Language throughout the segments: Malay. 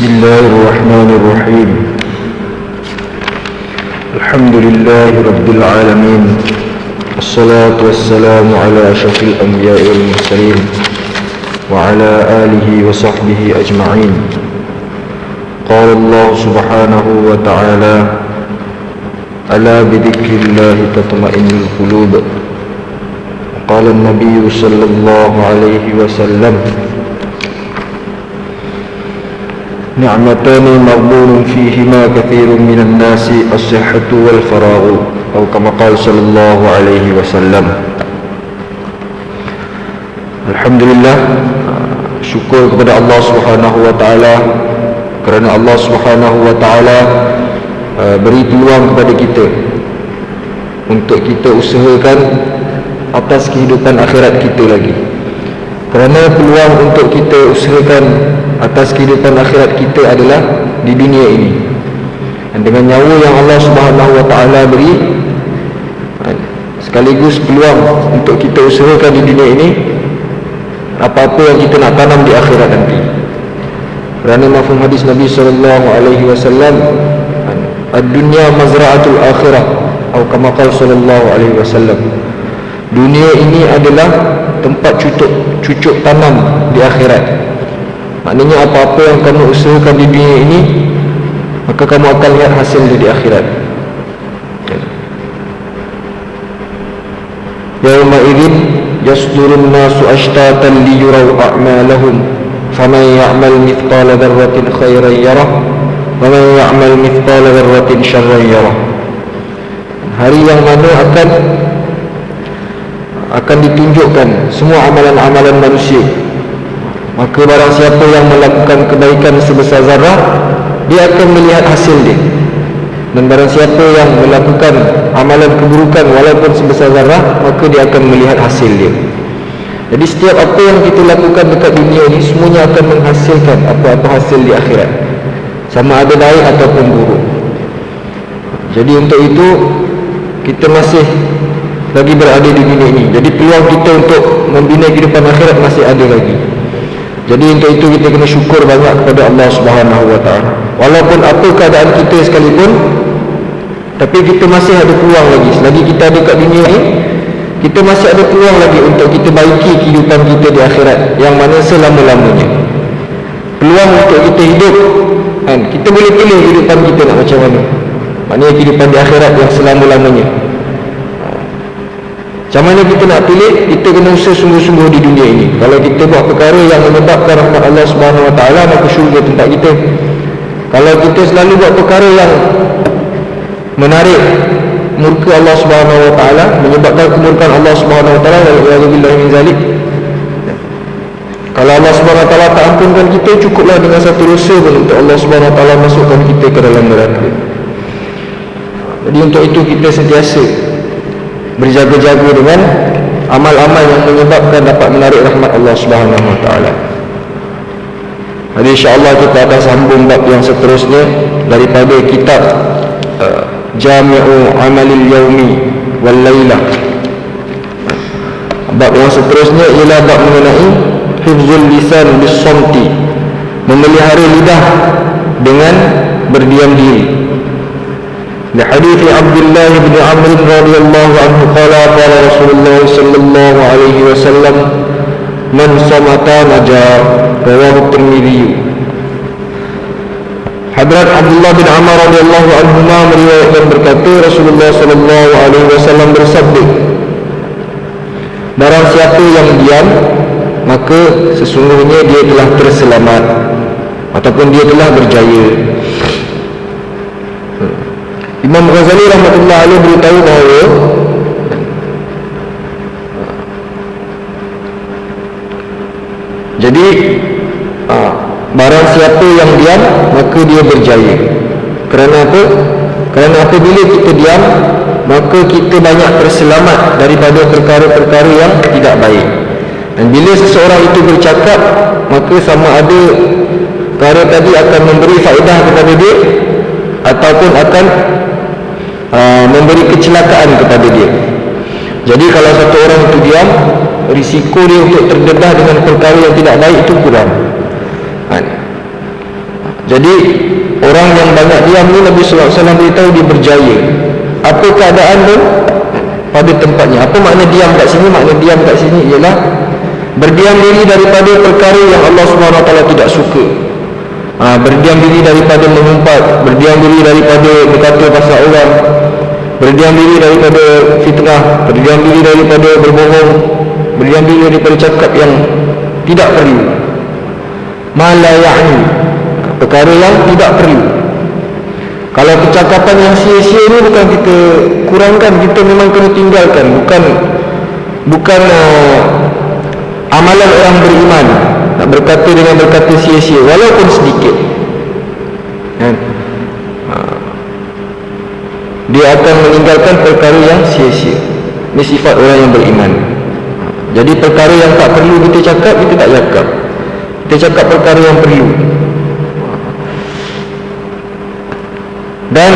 الله الرحمن الرحيم. الحمد لله رب العالمين، والصلاة والسلام على أشرف الأنبياء والمرسلين وعلى آله وصحبه أجمعين. قال الله سبحانه وتعالى: ألا بذكر الله تطمئن القلوب. قال النبي صلى الله عليه وسلم: نعمتان مغبون فيهما كثير من الناس، الصحة والفراغ، أو كما قال صلى الله عليه وسلم. Alhamdulillah, syukur kepada Allah Subhanahu wa taala kerana Allah Subhanahu wa taala beri peluang kepada kita untuk kita usahakan atas kehidupan akhirat kita lagi. Kerana peluang untuk kita usahakan atas kehidupan akhirat kita adalah di dunia ini. Dan dengan nyawa yang Allah Subhanahu wa taala beri, sekaligus peluang untuk kita usahakan di dunia ini apa-apa yang kita nak tanam di akhirat nanti. Kerana mafhum hadis Nabi sallallahu alaihi wasallam, ad-dunya mazra'atul akhirah, atau kama qala sallallahu alaihi wasallam. Dunia ini adalah tempat cucuk tanam di akhirat. Maknanya apa-apa yang kamu usahakan di dunia ini, maka kamu akan lihat hasil di akhirat. Yauma idzin yasdurun nasu ashtatan liyuraw a'malahum, faman ya'mal mithqala dzarratin khairan yarah, wa man ya'mal mithqala dzarratin syarran yarah. Hari yang mana akan ditunjukkan semua amalan-amalan manusia. Maka barang siapa yang melakukan kebaikan sebesar zarah, dia akan melihat hasil dia. Dan barang siapa yang melakukan amalan keburukan walaupun sebesar zarah, maka dia akan melihat hasil dia. Jadi setiap apa yang kita lakukan dekat dunia ini, semuanya akan menghasilkan apa-apa hasil di akhirat, sama ada baik ataupun buruk. Jadi untuk itu kita masih lagi berada di dunia ini. Jadi peluang kita untuk membina kehidupan akhirat masih ada lagi. Jadi untuk itu kita kena syukur banyak kepada Allah Subhanahu wa taala. Walaupun apa keadaan kita sekalipun, tapi kita masih ada peluang lagi. Selagi kita ada kat dunia ini, kita masih ada peluang lagi untuk kita baiki kehidupan kita di akhirat, yang mana selama-lamanya. Peluang untuk kita hidup, kan? Kita boleh pilih kehidupan kita nak macam mana. Maknanya kehidupan di akhirat yang selama-lamanya. Macam mana kita nak pilih? Kita kena usaha sungguh-sungguh di dunia ini. Kalau kita buat perkara yang menyebabkan rahmat Allah Subhanahu wa taala, maka syurga tempat kita. Kalau kita selalu buat perkara yang menarik murka Allah Subhanahu wa taala, menyebabkan kemurkaan Allah Subhanahu wa taala, wa'alaikumsalam min zalik. Kalau Allah Subhanahu wa taala tak ampunkan kita, cukuplah dengan satu dosa pun untuk Allah Subhanahu wa taala masukkan kita ke dalam neraka. Jadi untuk itu kita sentiasa berjaga-jaga dengan amal-amal yang menyebabkan dapat menarik rahmat Allah Subhanahu wa taala. Jadi insya-Allah kita akan sambung bab yang seterusnya daripada kitab Jami'u Amalil Yaumi wal Lailah. Bab yang seterusnya ialah bab mengenai hifzul lisan bis-samti, memelihara lidah dengan berdiam diri. Di hadis Abdullah bin Amr radhiyallahu anhu qala qala Rasulullah sallallahu alaihi wasallam, man samata najar, rawahu Tirmidzi. Hadrat Abdullah bin Amr radhiyallahu anhuma meriwayatkan berkata, Rasulullah sallallahu alaihi wasallam bersabda, barang siapa yang diam, maka sesungguhnya dia telah terselamat ataupun dia telah berjaya. Imam Ghazali rahmatullah alaih beritahu bahawa jadi barang siapa yang diam, maka dia berjaya. Kerana apa? Kerana apabila kita diam, maka kita banyak terselamat daripada perkara-perkara yang tidak baik. Dan bila seseorang itu bercakap, maka sama ada perkara tadi akan memberi faedah kepada dia ataupun akan memberi kecelakaan kepada dia. Jadi kalau satu orang itu diam, risiko dia untuk terdedah dengan perkara yang tidak baik itu kurang. Jadi orang yang banyak diam ni Nabi sallallahu alaihi wasallam beritahu dia berjaya. Apa keadaan dia pada tempatnya. Apa makna diam kat sini? Makna diam kat sini ialah berdiam diri daripada perkara yang Allah Subhanahu wa taala tidak suka. Berdiam diri daripada mengumpat, berdiam diri daripada berkata pasal orang, berdiam diri daripada fitnah, berdiam diri daripada berbohong, berdiam diri daripada cakap yang tidak perlu, ma la ya'ni, perkara yang tidak perlu. Kalau percakapan yang sia-sia ni bukan kita kurangkan, kita memang kena tinggalkan. Bukan amalan orang beriman nak berkata dengan berkata sia-sia walaupun sedikit, kan? Dia akan meninggalkan perkara yang sia-sia. Ini sifat orang yang beriman. Jadi perkara yang tak perlu kita cakap, kita tak cakap. Kita cakap perkara yang perlu. Dan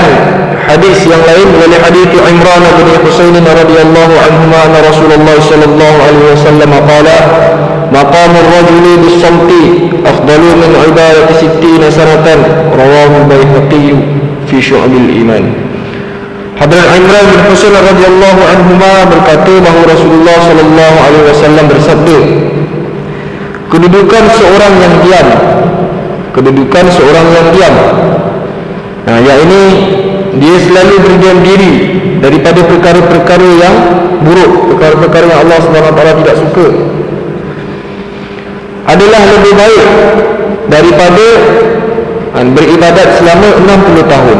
hadis yang lain dari hadis Imran bin Husain radhiyallahu anhu, anna Rasulullah sallallahu alaihi wasallam qala maqam ar-rajuli bis-samti afdalu min ibadati 60 sanatan, rawahu al-Baihaqi fi Syu'abil Iman. Hadrat Imran bin Husain radhiyallahu anhu berkata bahawa Rasulullah sallallahu alaihi wasallam bersabda, kedudukan seorang yang diam, kedudukan seorang yang diam, yang ini dia selalu berdiam diri daripada perkara-perkara yang buruk, perkara-perkara yang Allah Subhanahu wa taala tidak suka, adalah lebih baik daripada beribadat selama 60 tahun.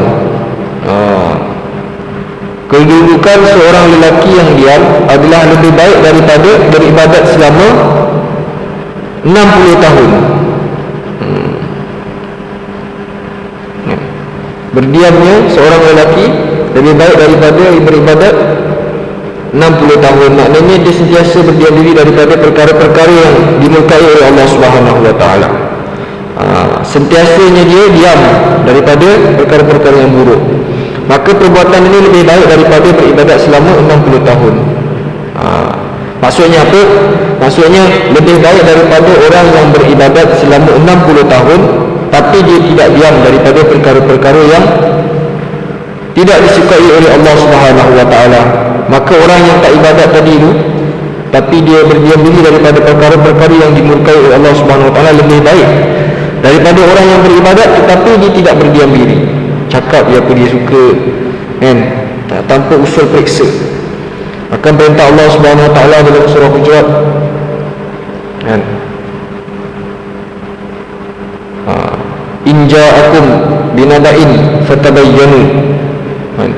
Kedudukan seorang lelaki yang diam adalah lebih baik daripada beribadat selama 60 tahun. Berdiamnya seorang lelaki lebih baik daripada beribadat 60 tahun. Maknanya dia sentiasa berdiam diri daripada perkara-perkara yang dimurkai oleh Allah Subhanahu wa taala. Sentiasanya dia diam daripada perkara-perkara yang buruk. Maka perbuatan ini lebih baik daripada beribadat selama 60 tahun. Maksudnya apa? Maksudnya lebih baik daripada orang yang beribadat selama 60 tahun tapi dia tidak diam daripada perkara-perkara yang tidak disukai oleh Allah Subhanahu wa taala. Maka orang yang tak ibadat tadi itu tapi dia berdiam diri daripada perkara-perkara yang dimurkai oleh Allah Subhanahu wa taala lebih baik daripada orang yang beribadat tetapi dia tidak berdiam diri, cakap apa dia suka, kan, tanpa usul periksa. Akan perintah Allah Subhanahu wa taala dalam surah Hujurat, kan, in ja'akum binaba'in fatabayyanu, kan,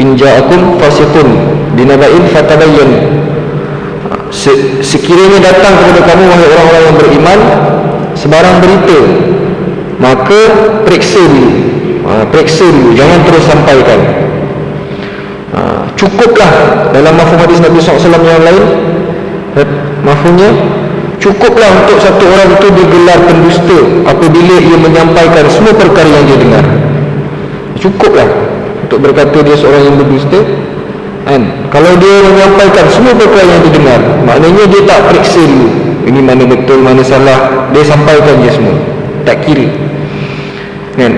in ja'akum fasiqun binaba'in fatabayyanu. Sekiranya datang kepada kamu wahai orang-orang yang beriman sebarang berita, maka periksa dulu, jangan terus sampaikan. Cukuplah dalam mafhum hadis Nabi SAW yang lain, mafhumnya cukuplah untuk satu orang itu digelar pendusta apabila ia menyampaikan semua perkara yang dia dengar. Cukuplah untuk berkata dia seorang yang berdusta, kan? Kalau dia menyampaikan semua perkara yang dia dengar, maknanya dia tak periksa dulu ini mana betul mana salah, dia sampaikan je semua, tak kira, kan?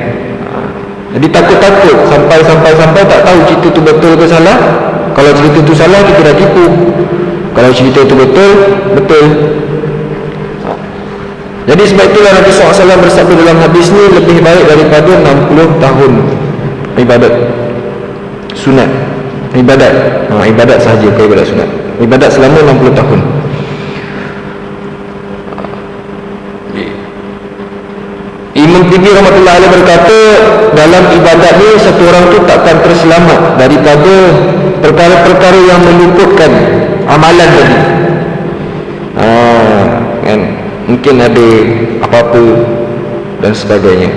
Jadi takut-takut sampai tak tahu cerita tu betul ke salah. Kalau cerita tu salah, kita dah tipu. Kalau cerita tu betul. Jadi sebab itulah Nabi SAW bersabda dalam hadis ni, lebih baik daripada 60 tahun ibadat sunat. Ibadat sahaja, bukan ibadat sunat. Ibadat selama 60 tahun. Imam Tirmidzi rahmatullahi alaihi berkata, dalam ibadat ni satu orang tu takkan terselamat daripada perkara-perkara yang meluputkan amalan tadi. Kan, mungkin ada apa-apa dan sebagainya.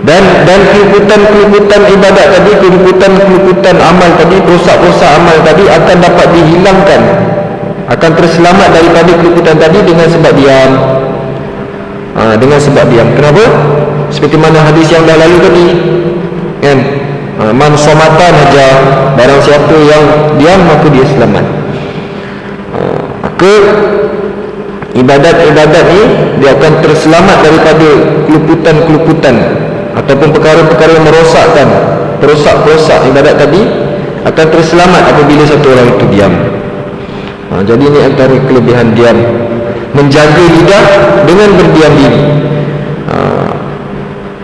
Dan kelumputan ibadat tadi, kelumputan amal tadi, rosak-rosak amal tadi akan dapat dihilangkan, akan terselamat daripada kelumputan tadi dengan sebab diam. Kenapa? Seperti mana hadis yang dah lalu tadi, kan, man somatan aja, barang siapa yang diam maka dia selamat. Maka ibadat-ibadat ni dia akan terselamat daripada keluputan-keluputan ataupun perkara-perkara yang merosakkan, perosak-perosak ibadat tadi akan terselamat apabila satu orang itu diam. Jadi ini antara kelebihan diam, menjaga lidah dengan berdiam diri.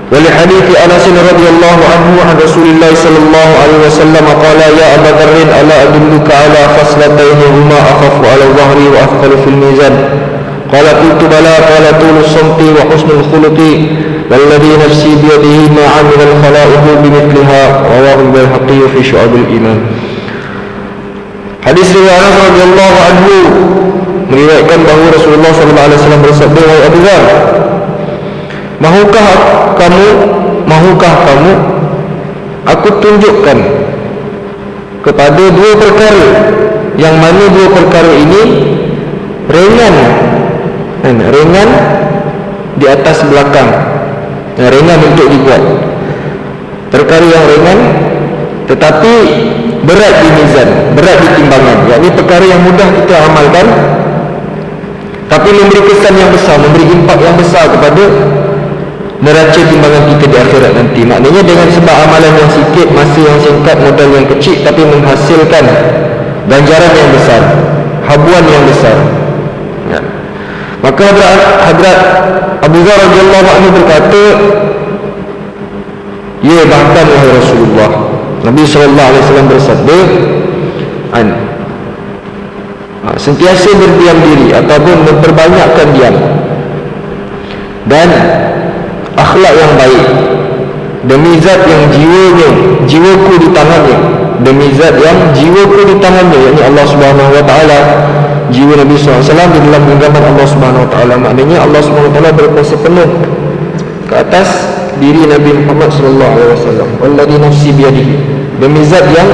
ولحديث أنس رضي الله عنه عن رسول الله صلى الله عليه وسلم قال يا أبا ذر ألا أدلك على خصلتين هما أخف على الظهر وأثقل في الميزان قال قلت بلى قال طول الصمت وحسن الخلق والذي نفسي بيده ما عمل الخلائق بمثلها رواه البيهقي في شعب الإيمان. Hadis riwayat Anas radhiyallahu anhu meriwayatkan bahawa Rasulullah sallallahu alaihi wasallam bersabda, wahai Abu Dzar, Mahukah kamu aku tunjukkan kepada dua perkara yang mana dua perkara ini ringan di atas belakang, ringan untuk dibuat, perkara yang ringan tetapi berat di mizan, berat di timbangan, yakni perkara yang mudah kita amalkan tapi memberi kesan yang besar, memberi impak yang besar kepada neraca timbangan kita di akhirat nanti. Maknanya dengan sebab amalan yang sikit, masa yang singkat, modal yang kecil, tapi menghasilkan ganjaran yang besar, habuan yang besar. Maka Hadrat Abu Dzar radhiyallahu anhu berkata, ya bahkan wahai Rasulullah, Nabi sallallahu alaihi wasallam bersabda, sentiasa berdiam diri ataupun memperbanyakkan diam dan akhlak yang baik demi zat yang jiwaku di tangannya, demi zat yang jiwaku di tangannya, yakni Allah Subhanahu wa taala. Jiwa Nabi SAW di dalam genggaman Allah Subhanahu wa taala, maknanya Allah Subhanahu wa taala berkuasa penuh ke atas diri Nabi Muhammad sallallahu alaihi wasallam. Walladzi nafsi biyadihi, demi zat yang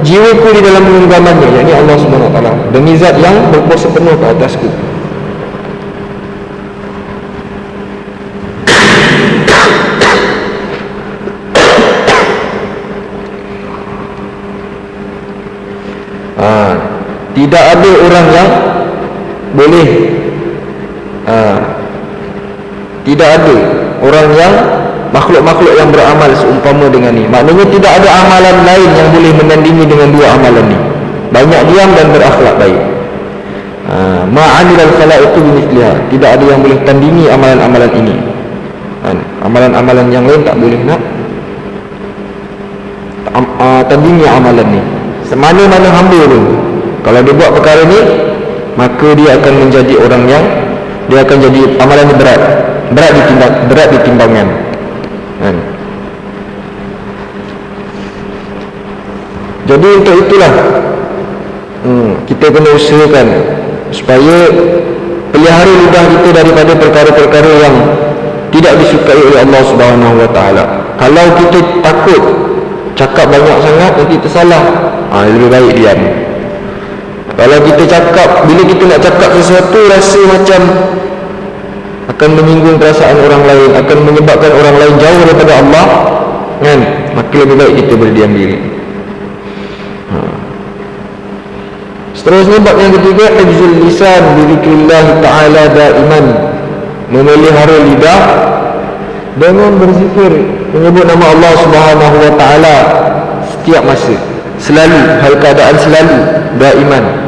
jiwaku di dalam genggamannya, yakni Allah Subhanahu wa taala, demi zat yang berkuasa penuh ke atasku. Tidak ada orang yang boleh tidak ada orang yang makhluk-makhluk yang beramal seumpama dengan ni. Maknanya tidak ada amalan lain yang boleh menandingi dengan dua amalan ni, banyak diam dan berakhlak baik. Ma'anil al-khalaiqu bimithliha, tidak ada yang boleh tandingi amalan-amalan ini. Amalan-amalan yang lain tak boleh nak tandingi amalan ni. Semana-mana hamba pun, kalau dia buat perkara ni, maka dia akan menjadi orang yang, dia akan jadi amalan ni berat di timbangan. Jadi untuk itulah kita kena usahakan supaya pelihara lidah kita daripada perkara-perkara yang tidak disukai oleh Allah Subhanahu wa taala. Kalau kita takut cakap banyak sangat nanti tersalah, lebih baik diam. Kalau kita cakap, bila kita nak cakap sesuatu rasa macam akan menyinggung perasaan orang lain, akan menyebabkan orang lain jauh daripada Allah, kan, maka lebih baik kita berdiam diri. Seterusnya bab yang ketiga, hifzul lisan bi dzikrillah taala daiman, memelihara lidah dengan berzikir, menyebut nama Allah Subhanahu wa taala setiap masa, selalu, hal keadaan selalu, daiman.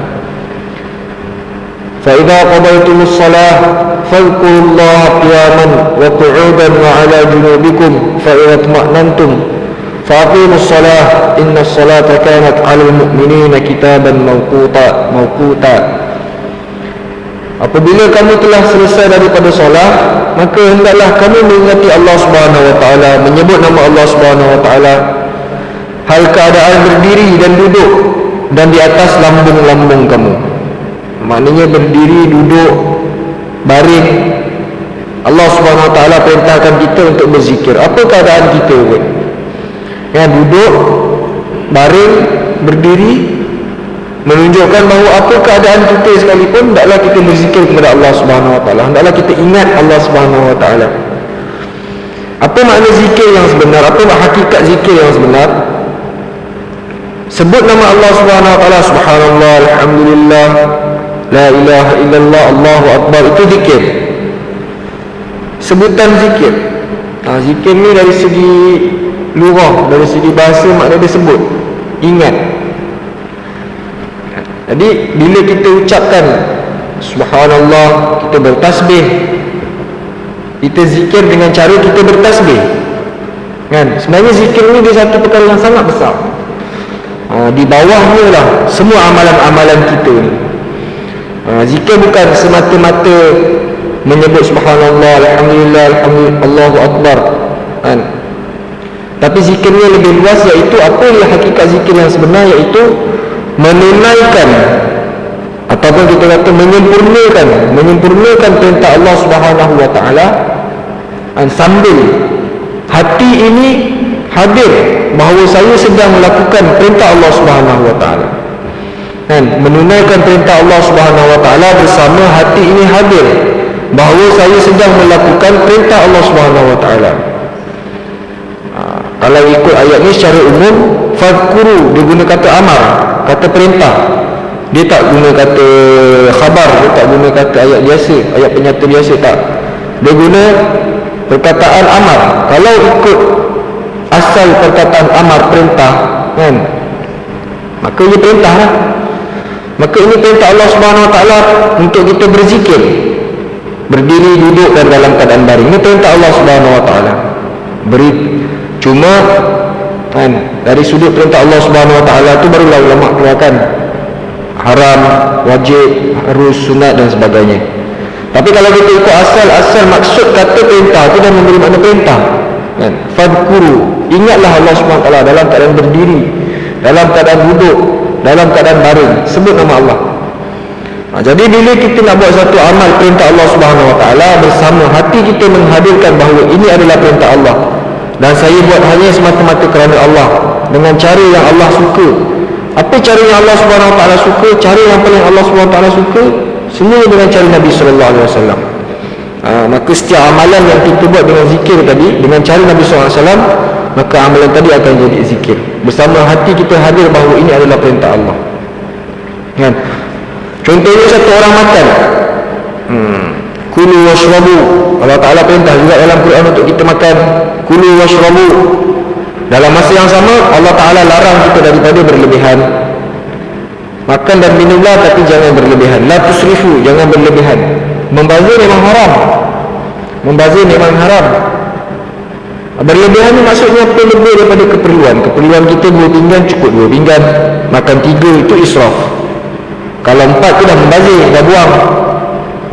Fa idza qadaytumus shalah fadhkurullaha qiyaman wa qu'udan wa 'ala junubikum fa idza tma'nantum faqimus shalah innas salata kanat 'alal mu'minina kitaban mawquta. Apabila kamu telah selesai daripada solat, maka hendaklah kamu mengingati Allah Subhanahu wa taala, menyebut nama Allah Subhanahu wa taala hal keadaan berdiri dan duduk dan di atas lambung-lambung kamu. Maknanya berdiri, duduk, baring. Allah Subhanahu wa taala perintahkan kita untuk berzikir. Apa keadaan kita buat? Ya, duduk, baring, berdiri, menunjukkan bahawa apa keadaan kita sekalipun, hendaklah kita berzikir kepada Allah Subhanahu wa taala. Hendaklah kita ingat Allah Subhanahu wa taala. Apa makna zikir yang sebenar? Apa hakikat zikir yang sebenar? Sebut nama Allah Subhanahu wa taala, subhanallah, alhamdulillah, la ilaha illallah, Allahu akbar, itu zikir, sebutan zikir. Zikir ni dari segi lugah, dari segi bahasa makna dia sebut, ingat. Jadi bila kita ucapkan subhanallah, kita bertasbih, kita zikir dengan cara kita bertasbih, kan? Sebenarnya zikir ni dia satu perkara yang sangat besar. Di bawahnya lah semua amalan-amalan kita ni. Zikir bukan semata-mata menyebut subhanallah, alhamdulillah, alhamdulillah, Allahu akbar, kan? Tapi zikirnya lebih luas, iaitu apa yang hakikat zikir yang sebenar, iaitu menunaikan ataupun kita kata menyempurnakan perintah Allah Subhanahu wa taala, sambil hati ini hadir bahawa saya sedang melakukan perintah Allah Subhanahu wa taala, kan? Menunaikan perintah Allah Subhanahu wa taala bersama hati ini hadir bahawa saya sedang melakukan perintah Allah Subhanahu wa taala. Kalau ikut ayat ni secara umum, fadhkuru dia guna kata amar, kata perintah. Dia tak guna kata khabar, dia tak guna kata ayat biasa, ayat penyata biasa, tak. Dia guna perkataan amar. Kalau ikut asal perkataan amar, perintah, kan, maka ini perintah lah. Maka ini perintah Allah Subhanahu wa taala untuk kita berzikir, berdiri, duduk dan dalam keadaan baring. Ini perintah Allah Subhanahu wa taala. Cuma, kan, dari sudut perintah Allah Subhanahu wa taala tu barulah ulama keluarkan haram, wajib, harus, sunat dan sebagainya. Tapi kalau kita ikut asal maksud kata perintah tu dah memberi makna perintah, kan? Fadhkuru, ingatlah Allah Subhanahu wa taala dalam keadaan berdiri, dalam keadaan duduk, dalam keadaan baring, sebut nama Allah. Jadi bila kita nak buat satu amal perintah Allah Subhanahu wa taala, bersama hati kita menghadirkan bahawa ini adalah perintah Allah dan saya buat hanya semata-mata kerana Allah, dengan cara yang Allah suka. Apa cara yang Allah Subhanahu wa taala suka? Cara yang paling Allah Subhanahu wa taala suka semuanya dengan cara Nabi sallallahu alaihi wasallam. Maka setiap amalan yang kita buat dengan zikir tadi, dengan cara Nabi sallallahu alaihi wasallam, maka amalan tadi akan jadi zikir. Bersama hati kita hadir bahawa ini adalah perintah Allah, kan? Contohnya satu orang makan, kulu washrabu, Allah Ta'ala perintah juga dalam Quran untuk kita makan, kulu washrabu. Dalam masa yang sama Allah Ta'ala larang kita daripada berlebihan. Makan dan minumlah tapi jangan berlebihan. La tusrifu, jangan berlebihan. Membazir memang haram, membazir memang haram. Berlebihan ni maksudnya apa? Lebih daripada keperluan. Keperluan kita 2 pinggan, cukup 2 pinggan. Makan 3 itu israf. Kalau 4 tu dah membazir, dah buang,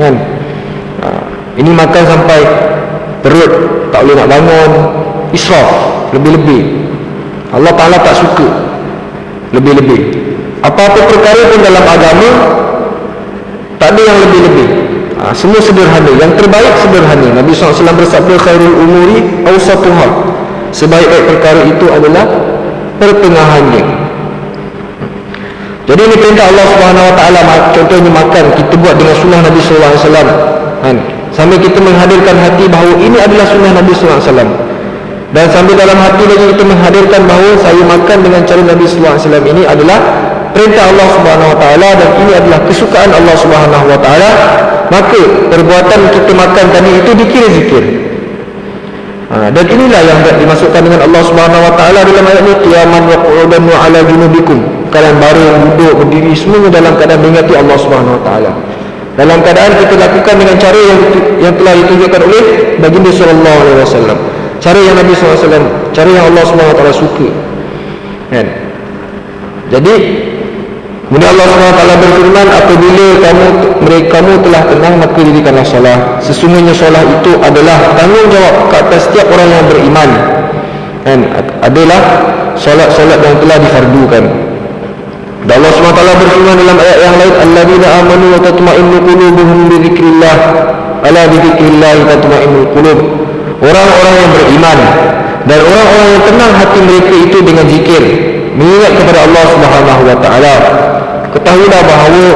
kan? Ini makan sampai perut tak boleh nak bangun, israf, lebih-lebih. Allah Ta'ala tak suka lebih-lebih. Apa-apa perkara pun dalam agama tak ada yang lebih-lebih. Semua sederhana, yang terbaik sederhana. Nabi SAW bersabda, khairul umuri awsatuha, sebaik-baik perkara itu adalah pertengahannya. Jadi ini perintah Allah Subhanahu wa taala. Contohnya makan, kita buat dengan sunnah Nabi sallallahu alaihi wasallam, kan? Sambil kita menghadirkan hati bahawa ini adalah sunnah Nabi sallallahu alaihi wasallam, dan sambil dalam hati lagi kita menghadirkan bahawa saya makan dengan cara Nabi sallallahu alaihi wasallam ini adalah perintah Allah Subhanahu wa taala dan ini adalah kesukaan Allah Subhanahu wa taala. Maka perbuatan kita makan tadi itu dikira zikir. Dan inilah yang dimaksudkan dengan Allah Subhanahu wa taala dalam ayat ini, qiyaman wa qu'udan wa ala junubikum. Kalian baring, duduk, berdiri, semuanya dalam keadaan mengingati Allah Subhanahu wa taala. Dalam keadaan kita lakukan dengan cara yang telah ditunjukkan oleh baginda sallallahu alaihi wasallam. Cara yang Nabi sallallahu alaihi wasallam, cara yang Allah Subhanahu wa taala suka, kan? Jadi kemudian Allah Subhanahu wa taala berfirman, apabila kamu telah tenang, maka dirikanlah solat. Sesungguhnya solat itu adalah tanggungjawab ke atas setiap orang yang beriman, kan? Adalah solat-solat yang telah difardukan. Dan Allah SWT berfirman dalam ayat yang lain, alladzina amanu wa tatma'innu qulubuhum bi dzikrillah, ala bi dzikrillah tatma'innul qulub. Orang-orang yang beriman dan orang-orang yang tenang hati mereka itu dengan zikir, mengingat kepada Allah Subhanahu wa taala. Ketahuilah bahawa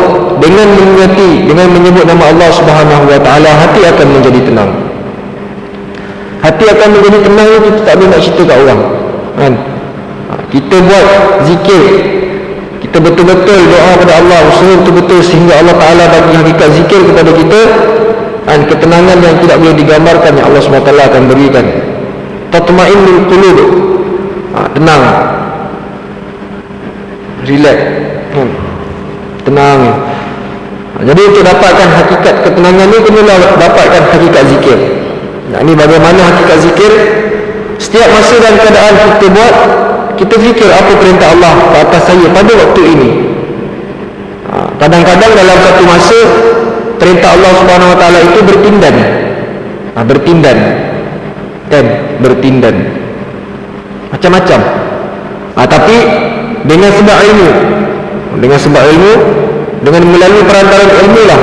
dengan mengingati, dengan menyebut nama Allah Subhanahu wa taala, hati akan menjadi tenang. Hati akan menjadi tenang itu tak boleh nak cerita kat orang, kan? Kita buat zikir, kita betul-betul doa kepada Allah, usaha betul-betul sehingga Allah Ta'ala bagi hakikat zikir kepada kita, dan ketenangan yang tidak boleh digambarkan yang Allah SWT akan berikan. Tatma'innul qulub, tenang, relax, tenang. Jadi untuk dapatkan hakikat ketenangan ni, kenalah dapatkan hakikat zikir. Ini bagaimana hakikat zikir? Setiap masa dan keadaan kita buat, kita fikir apa perintah Allah ke atas saya pada waktu ini. Kadang-kadang dalam satu masa perintah Allah Subhanahu Wa Taala itu bertindan, bertindan, kan? Bertindan macam-macam. Tapi dengan sebab ilmu, dengan melalui perantaraan ilmu lah,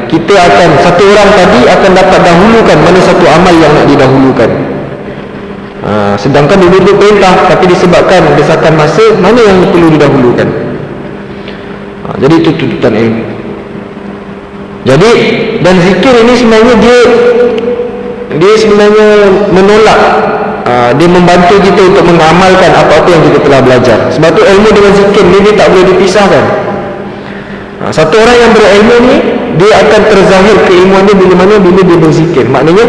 kita akan, satu orang tadi akan dapat dahulukan mana satu amal yang nak didahulukan. Sedangkan dulu perintah, tapi disebabkan desakan masa, mana yang perlu didahulukan. Jadi itu tuntutan ilmu. Jadi, dan zikir ini sebenarnya dia sebenarnya menolak, dia membantu kita untuk mengamalkan apa-apa yang kita telah belajar. Sebab tu ilmu dengan zikir ni dia tak boleh dipisahkan. Satu orang yang berilmu ni, dia akan terzahir keilmuan dia bila dia berzikir. Maknanya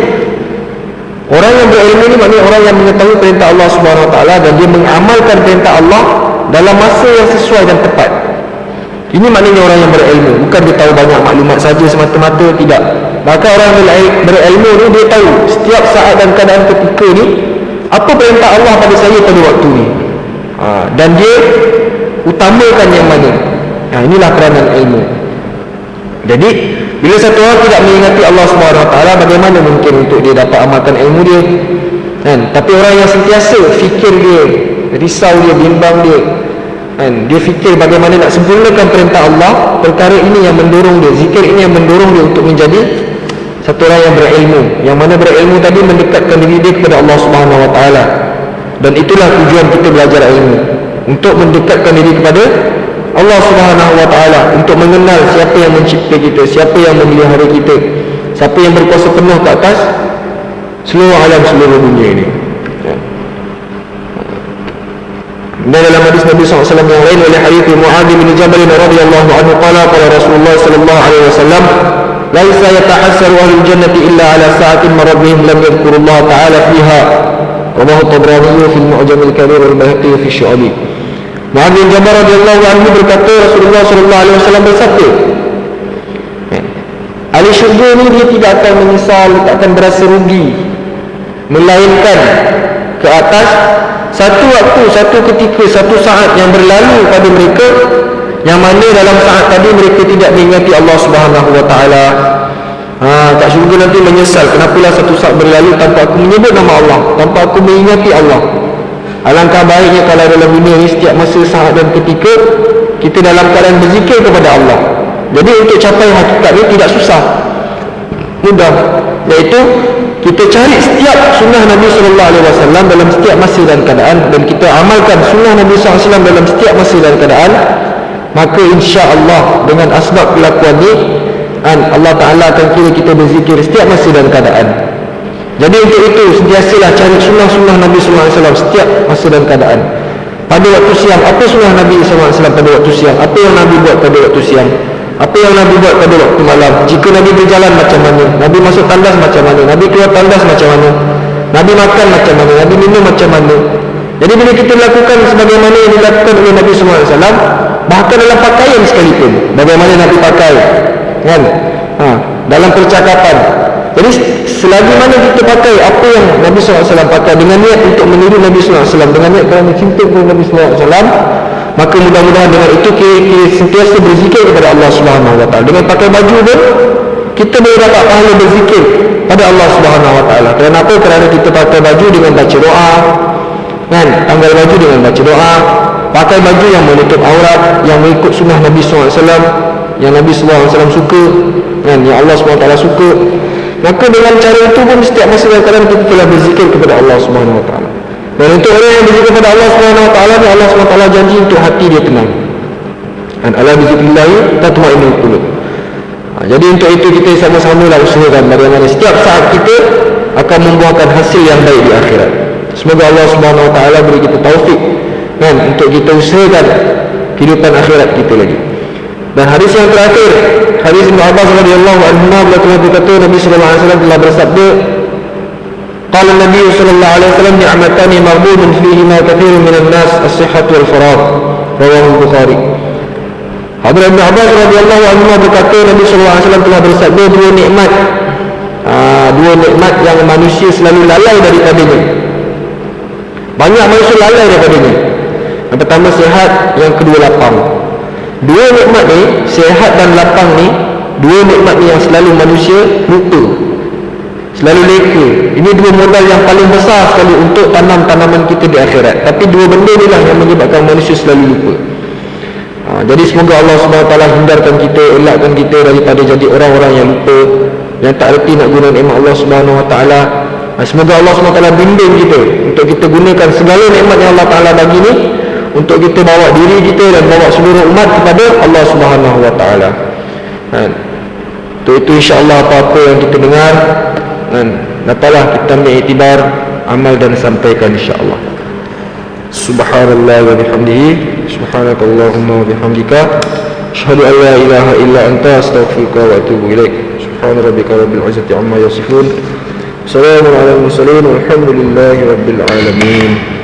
orang yang berilmu ni maknanya orang yang mengetahui perintah Allah Subhanahu Wa Taala dan dia mengamalkan perintah Allah dalam masa yang sesuai dan tepat. Ini maknanya orang yang berilmu. Bukan dia tahu banyak maklumat saja semata-mata, tidak. Maka orang berilmu ni dia tahu setiap saat dan keadaan ketika ni apa perintah Allah pada saya pada waktu ni, dan dia utamakan yang mana. Inilah peranan ilmu. Jadi bila satu orang tidak mengingati Allah Subhanahu Wa Taala, bagaimana mungkin untuk dia dapat amalkan ilmu dia, kan? Tapi orang yang sentiasa fikir dia, risau dia, bimbang dia, kan? Dia fikir bagaimana nak sempurnakan perintah Allah. Perkara ini yang mendorong dia, zikir ini yang mendorong dia untuk menjadi satu orang yang berilmu. Yang mana berilmu tadi mendekatkan diri dia kepada Allah Subhanahu Wa Taala. Dan itulah tujuan kita belajar ilmu, untuk mendekatkan diri kepada Allah Subhanahu Wa Taala, untuk mengenal siapa yang mencipta kita, siapa yang memelihara kita, siapa yang berkuasa penuh ke atas seluruh alam, seluruh dunia ini. Dan dalam hadis Nabi SAW yang lain, oleh hadis Mu'adz bin Jabal radhiyallahu anhu, qala Rasulullah sallallahu alaihi wasallam, laisa yatahassaru ahlul jannati illa ala sa'atin min rabbihim lam yadhkurullah ta'ala fiha. Rawahu Tabrani fi al-Mu'jam al-Kabir wal Baihaqi fi Syu'ab. Mu'adz bin Jabal radhiyallahu anhu berkata, Rasulullah sallallahu alaihi wasallam bersabda, ahli syurga ni dia tidak akan menyesal, tak akan berasa rugi, melainkan ke atas satu waktu, satu ketika, satu saat yang berlalu pada mereka, yang mana dalam saat tadi mereka tidak mengingati Allah Subhanahu Wa Taala. Kat syurga nanti menyesal, kenapalah satu saat berlalu tanpa aku menyebut nama Allah, tanpa aku mengingati Allah. Alangkah baiknya kalau dalam dunia ini setiap masa, saat dan ketika kita dalam keadaan berzikir kepada Allah. Jadi untuk capai hakikat ini tidak susah, mudah, iaitu kita cari setiap sunnah Nabi SAW dalam setiap masa dan keadaan, dan kita amalkan sunnah Nabi SAW dalam setiap masa dan keadaan. Maka insya-Allah dengan asbab kelakuan ini, Allah Ta'ala akan kira kita berzikir setiap masa dan keadaan. Jadi untuk itu sentiasalah cari sunnah-sunnah Nabi SAW setiap masa dan keadaan. Pada waktu siang, apa sunnah Nabi SAW pada waktu siang? Apa yang Nabi buat pada waktu siang? Apa yang Nabi buat pada waktu malam? Jika Nabi berjalan macam mana? Nabi masuk tandas macam mana? Nabi keluar tandas macam mana? Nabi makan macam mana? Nabi minum macam mana? Jadi bila kita lakukan sebagaimana yang dilakukan oleh Nabi SAW, bahkan dalam pakaian sekalipun, bagaimana Nabi pakai, kan? Dalam percakapan. Jadi selagi mana kita pakai apa yang Nabi SAW pakai dengan niat untuk meniru Nabi SAW, dengan niat kerana cinta kepada Nabi SAW, maka mudah-mudahan dengan itu kita sentiasa berzikir kepada Allah Subhanahu Wa Taala. Dengan pakai baju pun kita boleh dapat pahala berzikir pada Allah Subhanahu Wa Taala. Kenapa? Kerana kita pakai baju dengan baca doa, kan? Tanggal baju dengan baca doa, pakai baju yang menutup aurat, yang mengikut sunnah Nabi SAW, yang Nabi SAW suka, kan? Yang Allah SWT suka. Maka dengan cara itu pun setiap masa dan keadaan kita telah berzikir kepada Allah Subhanahu Wa Taala. Dan untuk orang yang berzikir kepada Allah Subhanahu Wa Taala ni, Allah SWT janji untuk hati dia tenang. Dan ala bizikrillah tatma'innul qulub. Jadi untuk itu kita sama-sama lah usahakan bagaimana setiap saat kita akan membuahkan hasil yang baik di akhirat. Semoga Allah Subhanahu Wa Taala beri kita taufik, kan, untuk kita usahakan kehidupan akhirat kita lagi. Dan hadis yang terakhir, hadis Ibnu Abbas radhiyallahu anhu, beliau telah berkata, Nabi sallallahu alaihi wasallam telah bersabda, qala Nabi sallallahu alaihi wasallam, ni'matani maghdubun fihima katsirun minan nas, as-sihhatu wal faragh, rawahu Bukhari. Hadrat Ibnu Abbas radhiyallahu anhu berkata, Nabi sallallahu alaihi wasallam telah bersabda, dua nikmat yang manusia selalu lalai daripadanya. Banyak manusia lalai daripadanya. Yang pertama sihat, yang kedua lapang. Dua nikmat ni, sihat dan lapang ni, dua nikmat ni yang selalu manusia lupa, selalu leka. Ini dua modal yang paling besar sekali untuk tanam tanaman kita di akhirat. Tapi dua benda ni lah yang menyebabkan manusia selalu lupa. Jadi semoga Allah SWT hindarkan kita, elakkan kita daripada jadi orang-orang yang lupa, yang tak reti nak guna nikmat Allah SWT. Semoga Allah SWT bimbing kita untuk kita gunakan segala nikmat yang Allah Ta'ala bagi ni untuk kita bawa diri kita dan bawa seluruh umat kepada Allah SWT. Itu insya-Allah apa-apa yang kita dengar, dapatlah kita ambil iktibar, amal dan sampaikan insya-Allah. Subhanallah wa bihamdihi, subhanakallahumma wa bihamdika, asyhadu an la ilaha illa anta, astaghfiruka wa atubu ilaik. Subhana rabbika rabbil izzati amma yasifun, salamun alal mursalin, walhamdulillahi rabbil alamin.